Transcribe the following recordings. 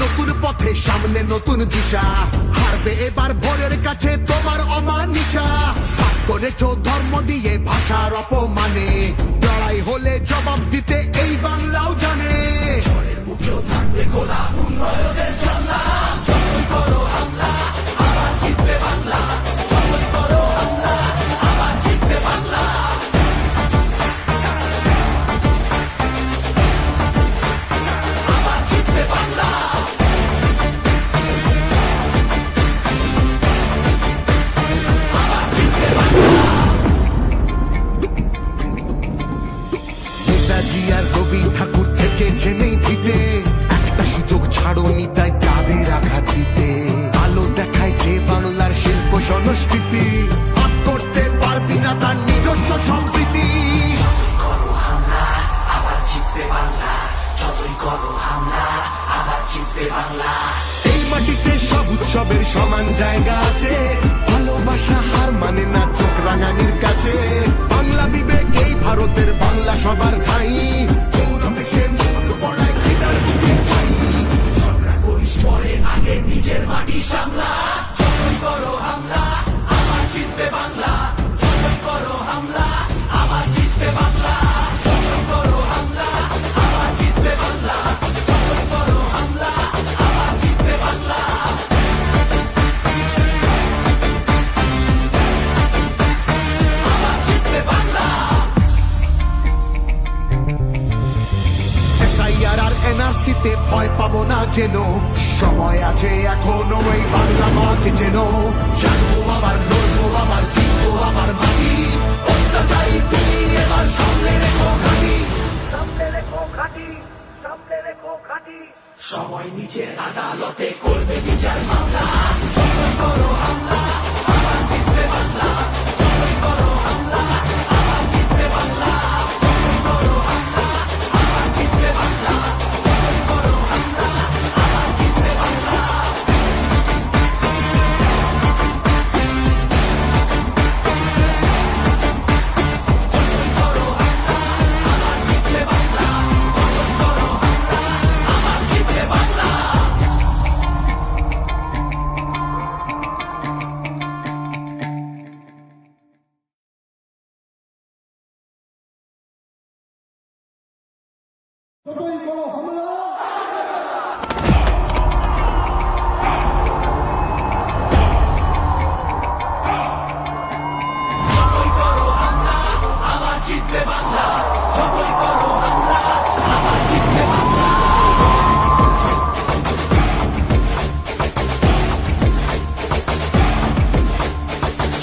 নতুন পথে সামনে নতুন দিশা, হারবে এবার ভোরের কাছে তোমার অমানিসা। করেছো ধর্ম দিয়ে ভাষার অপমানে, লড়াই হলে জবাব দিতে এই বাংলাও জানে। ঝড়ের মুখেও থাকবে খোলা উন্নয়নের জানলা, যতই করো হামলা আবার জিতবে বাংলা, যতই করো হামলা আবার জিতবে বাংলা। আবার জিতবে বাংলা। নেতাজি আর রবি ঠাকুর থেকে জেনেই ফিরে, একটা সুযোগ ছাড়োনি তাই তাদের আঘাত দিতে। আলো দেখায় যে বাংলার শিল্প সংস্কৃতি, ভাগ করতে পারবি না তার নিজস্ব সম্প্রীতি। যতই করো হামলা আবার জিতবে বাংলা, যতই করো হামলা আবার জিতবে বাংলা। এই মাটিতে সব উৎসবের সমান জায়গা আছে, ভালোবাসা হার মানে না চোখ রাঙানির কাছে। বাংলা বিবেক এই ভারতের বাংলা সবার ঠাই, আগে নিজের মাটি সামলা। যতই করো হামলা আবার জিতবে বাংলা, যতই করো হামলা আবার জিতবে বাংলা, যতই করো হামলা আবার জিতবে বাংলা, যতই করো হামলা আবার জিতবে বাংলা। আবার জিতবে বাংলা। এসআইআর আর এনআরসিতে ভয় পাবো না যেন, সময় আছে এখনো এই বাংলা মাকে যেন। জানবো আবার লড়বো আবার জিতবো আবার মাটি, অত্যাচারী তুমি এবার সামনে রেখো ঘাটি, সামনে রেখো ঘাটি, সামনে রেখো ঘাটি। সময় নিজের আদালতে করবে বিচার মামলা, যতই করো হামলা আবার জিতবে বাংলা, যতই করো হামলা আবার জিতবে বাংলা, যতই করো হামলা আবার জিতবে বাংলা, যতই করো হামলা আবার জিতবে বাংলা। যতই করো হামলা আবার জিতবে বাংলা, যতই করো হামলা আবার জিতবে বাংলা। যতই করো হামলা যতই করো হামলা আবার জিতবে বাংলা, যতই করো হামলা আবার জিতবে বাংলা।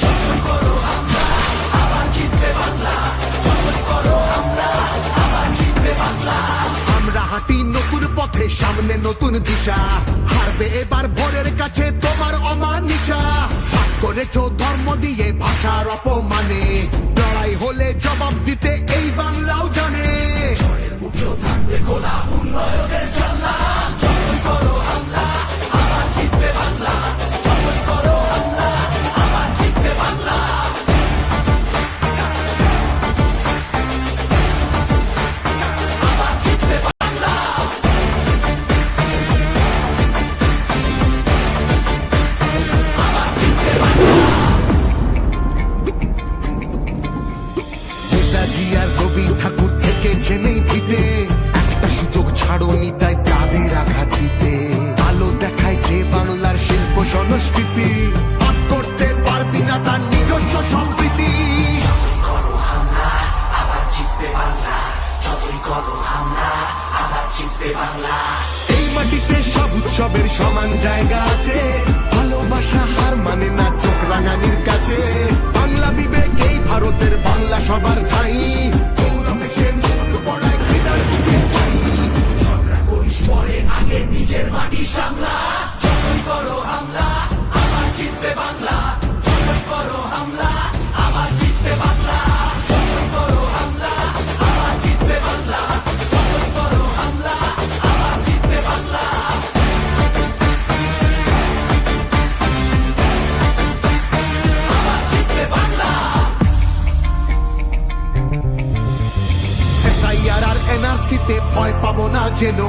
যতই করো হামলা আবার জিতবে বাংলা, যতই করো হামলা আবার জিতবে বাংলা। আমরা হাঁটি নতুন পথে সামনে নতুন দিশা, হারবে এবার ভোরের কাছে তোমার অমানিসা। ভাগ করেছো ধর্ম দিয়ে ভাষার অপমানে, লড়াই হলে জবাব দিতে এই বাংলাও জানে। ঝড়ের মুখেও থাকবে খোলা উন্নয়নের জানলা, যতই করো হামলা আবার জিতবে বাংলা, যতই করো হামলা আবার জিতবে বাংলা। আবার জিতবে বাংলা। আবার জিতবে বাংলা। নেতাজি আর রবি ঠাকুর থেকে জেনেই ফিরে, একটা সুযোগ ছাড়োনি তাই তাদের আঘাত দিতে। আলো দেখায় যে বাংলার শিল্প সংস্কৃতি, ভাগ করতে পারবি না তার নিজস্ব সম্প্রীতি। যতই করো হামলা আবার জিতবে বাংলা, যতই করো হামলা আবার জিতবে বাংলা। এই মাটিতে সব উৎসবের সমান জায়গা আছে, ভালোবাসা হার মানে না চোখ রাঙানির কাছে। বাংলা বিবেক এই ভারতের বাংলা সবার ঠাই, আগে নিজের মাটি সামলা। যতই করো হামলা আবার জিতবে বাংলা, যতই করো হামলা আবার জিতবে বাংলা, যতই করো হামলা আবার জিতবে বাংলা। যেন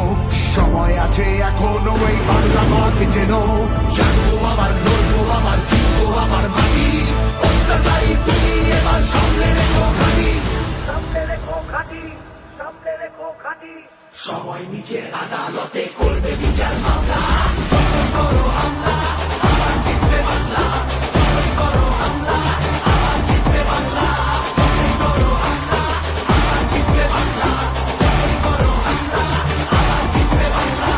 সময় আছে এখনো এই বাংলা মাকে যেন জানবো আবার লড়বো আবার জিতবো আবার মাটি অত্যাচারী তুমি এবার সামনে রেখো ঘাটি সামনে রেখো ঘাটি, সামনে রেখো ঘাটি। সময় নিচের আদালতে করবে বিচার মামলা করো হামলা আবার জিতবে বাংলা করো হামলা আবার জিতবে বাংলা করো হামলা আবার জিতবে বাংলা করো হামলা আবার জিতবে বাংলা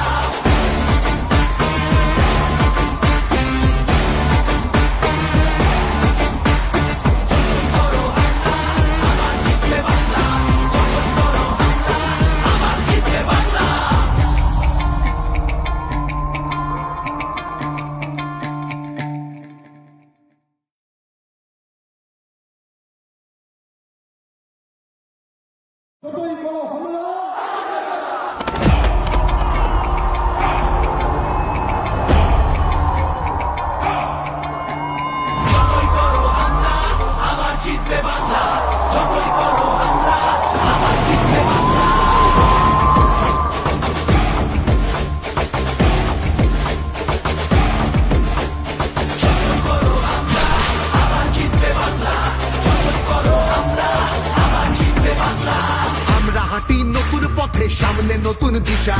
সামনে নতুন দিশা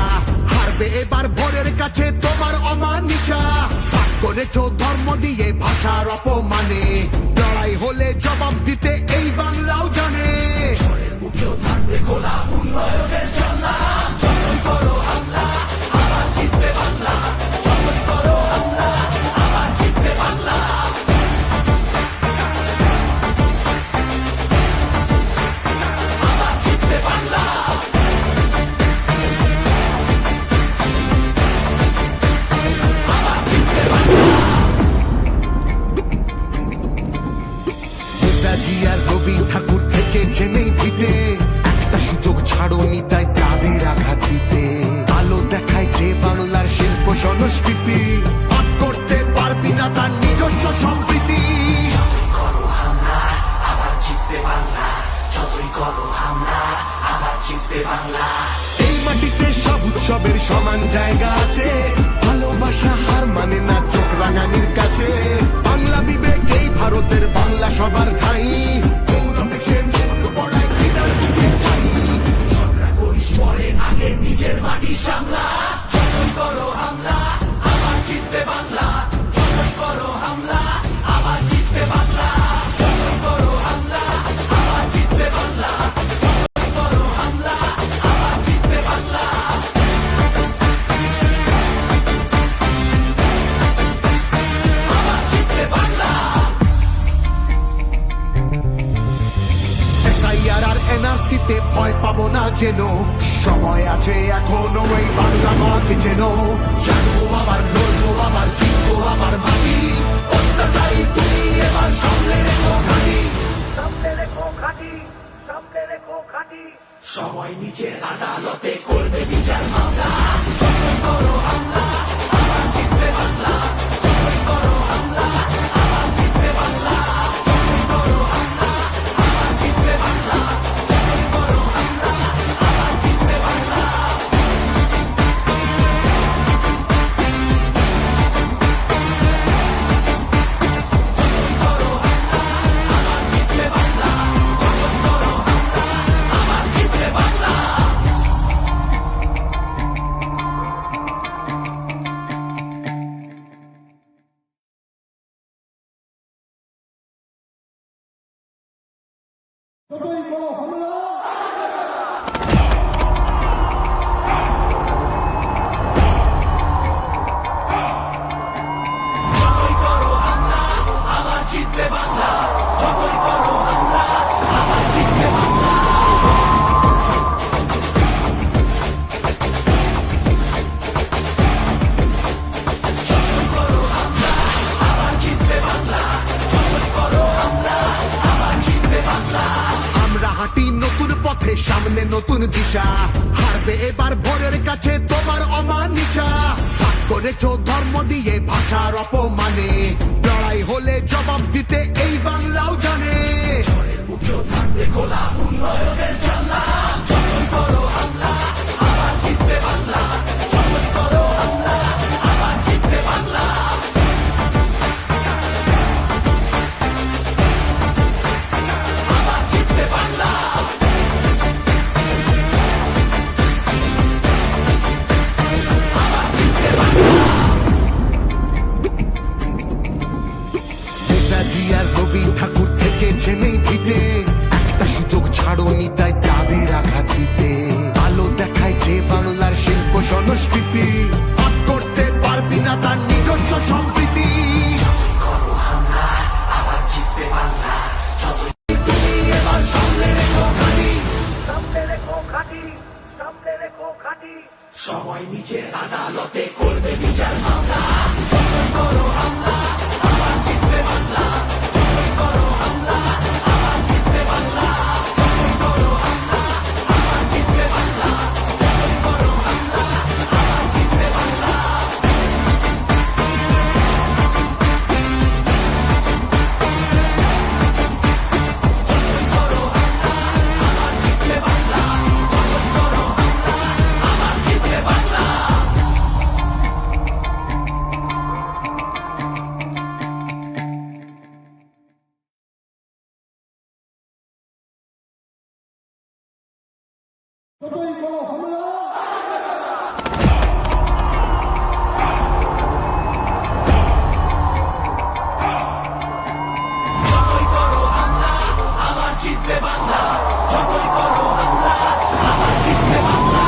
হারবে এবার ভোরের কাছে তোমার অমানিসা ভাগ করেছো ধর্ম দিয়ে ভাষার অপমানে লড়াই হলে জবাব দিতে এই বাংলাও জানে মুখেও থাকবে খোলা উন্নয়নের জানলা যতই করো হামলা আবার জিতবে বাংলা যতই করো হামলা আবার জিতবে বাংলা আবার জিতবে বাংলা রবি ঠাকুর থেকেছেন এই ভিটে একটা সুযোগ ছাড়োনি তাই তাদের আঘাত দিতে আলো দেখায় যে বাংলার শিল্প সংস্কৃতি ভাগ করতে পারবি না তার নিজস্ব সম্প্রীতি করো হামলা আবার জিতবে বাংলা যতই করো হামলা আবার জিতবে বাংলা এই মাটিতে সব উৎসবের সমান জায়গা আছে ভালোবাসা হার মানে না চোখ রাঙানির কাছে বাংলা বিবেক এই ভারতের বাংলা সবার ঠাই আগে নিজের মাটি সামলা যতই করো হামলা আবার জিতবে বাংলা যতই করো হামলা আবার জিতবে বাংলা যতই করো হামলা আবার জিতবে বাংলা যতই করো হামলা আবার জিতবে বাংলা আবার জিতবে বাংলা এসআইআর আর এনআরসিতে ভয় পাবো না যেন সময় আছে এখনো এই বাংলা মাকে যেন জানবো আবার লড়বো আবার জিতবো আবার মাটি অত্যাচারী তুমি এবার সামনে রেখো ঘাটি সামনে রেখো ঘাটি, সামনে রেখো ঘাটি। সময় নিচের আদালতে করবে বিচার মামলা যতই করো হামলা আবার জিতবে বাংলা যতই করো হামলা আবার জিতবে বাংলা যতই করো হামলা আবার জিতবে বাংলা যতই করো হামলা আবার জিতবে বাংলা যতই করো হামলা আবার জিতবে বাংলা যতই করো হামলা আবার জিতবে বাংলা যতই করো হামলা আবার জিতবে বাংলা যতই করো হামলা আবার জিতবে বাংলা যতই করো হামলা আবার জিতবে বাংলা যতই করো হামলা আবার জিতবে বাংলা আমরা হাঁটি নতুন পথে সামনে নতুন দিশা হারবে এবার ভোরের কাছে তোমার অমানিসা ভাগ করেছো ধর্ম দিয়ে ভাষার অপমানে লড়াই হলে জবাব দিতে এই বাংলাও জানে মুখেও থাকবে খোলা উন্নয়নের জানলা যতই করো হামলা আবার জিতবে না তার নিজস্ব সম্প্রীতি। করো হামলা, আবার জিতবে বাংলা। যতই তুমি এবার সামনে রেখো ঘাঁটি, সামনে রেখো ঘাঁটি, সামনে রেখো ঘাঁটি। সময় নিজের আদালতে করবে বিচার মামলা। যতই করো হামলা, আবার জিতবে বাংলা। যতই করো হামলা, আবার জিতবে বাংলা। যতই করো হামলা, আবার জিতবে বাংলা। যতই করো হামলা, আবার জিতবে বাংলা। যতই করো হামলা, আবার জিতবে বাংলা। যতই করো হামলা, আবার জিতবে বাংলা। যতই করো হামলা, আবার জিতবে বাংলা। যতই করো হামলা, আবার জিতবে বাংলা।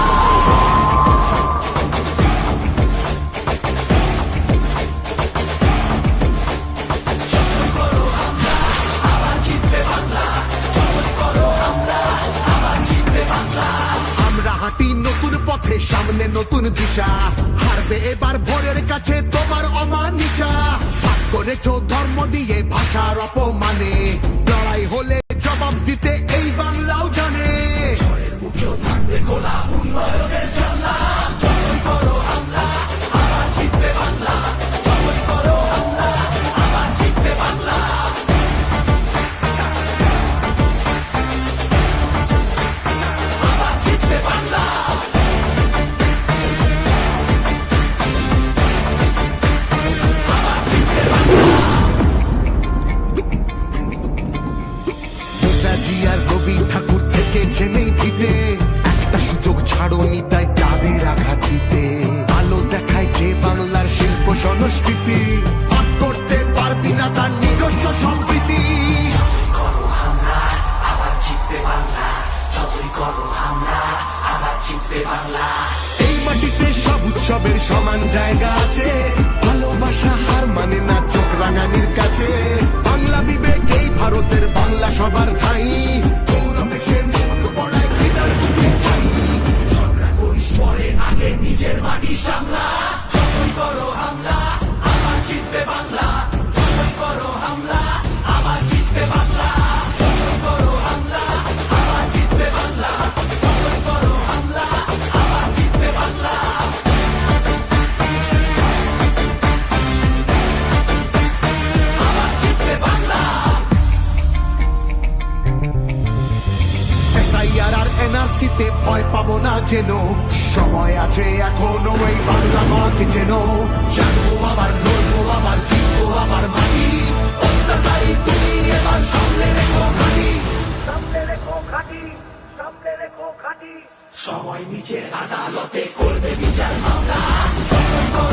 যতই করো হামলা, আবার জিতবে বাংলা। যতই করো হামলা, আবার জিতবে বাংলা। আমরা হাঁটি নতুন পথে, সামনে নতুন দিশা। হারবে এবার ভোরের কাছে তোমার অমানিসা। ভাগ করেছো ধর্ম দিয়ে ভাষার অপমানে, লড়াই হলে জবাব দিতে এই বাংলাও জানে। ঝড়ের মুখেও থাকবে খোলা উন্নয়নের জানলা। যতই করো হামলা, আবার জিতবে বাংলা। যতই করো হামলা, আবার জিতবে বাংলা। আবার জিতবে বাংলা। আবার জিতবে বাংলা। নেতাজি আর রবি ঠাকুর থেকেছে নেই ভিতে, একটা সুযোগ ছাড়োনি তাই তাদের আঘাত দিতে। আলো দেখায় যে বাংলার শিল্প সংস্কৃতি, ভাগ করতে পারবি না তার নিজস্ব সম্প্রীতি। যতই করো হামলা, আবার জিতবে বাংলা। যতই করো হামলা, আবার জিতবে বাংলা। এই মাটিতে সব উৎসবের সমান জায়গা আছে, ভালোবাসা হার মানে না চোখ রাঙানির কাছে। বাংলা বিবেক এই ভারতের, বাংলা সবার ঠাই। গৌরবে সে মুখ পড়ায় ঘৃণার বুকে ছাই। ঝগড়া করিস পরে, আগে নিজের মাটি সামলা। যতই করো হামলা, আবার জিতবে বাংলা। যতই করো হামলা, আবার জিতবে বাংলা। যতই করো হামলা, আবার জিতবে বাংলা। যতই করো হামলা, আবার জিতবে বাংলা। আবার জিতবে বাংলা। এসআইআর আর এনআরসিতে ভয় পাবো না যেন, সময় আছে এখনো এই বাংলা মাকে যেন। জানবো আবার, লড়বো আবার, জিতবো আবার মাটি। অত্যাচারী তুমি এবার সামনে রেখো ঘাঁটি, সামনে রেখো ঘাঁটি, সামনে রেখো ঘাঁটি। সময় নিজের আদালতে করবে বিচার মামলা। যতই করো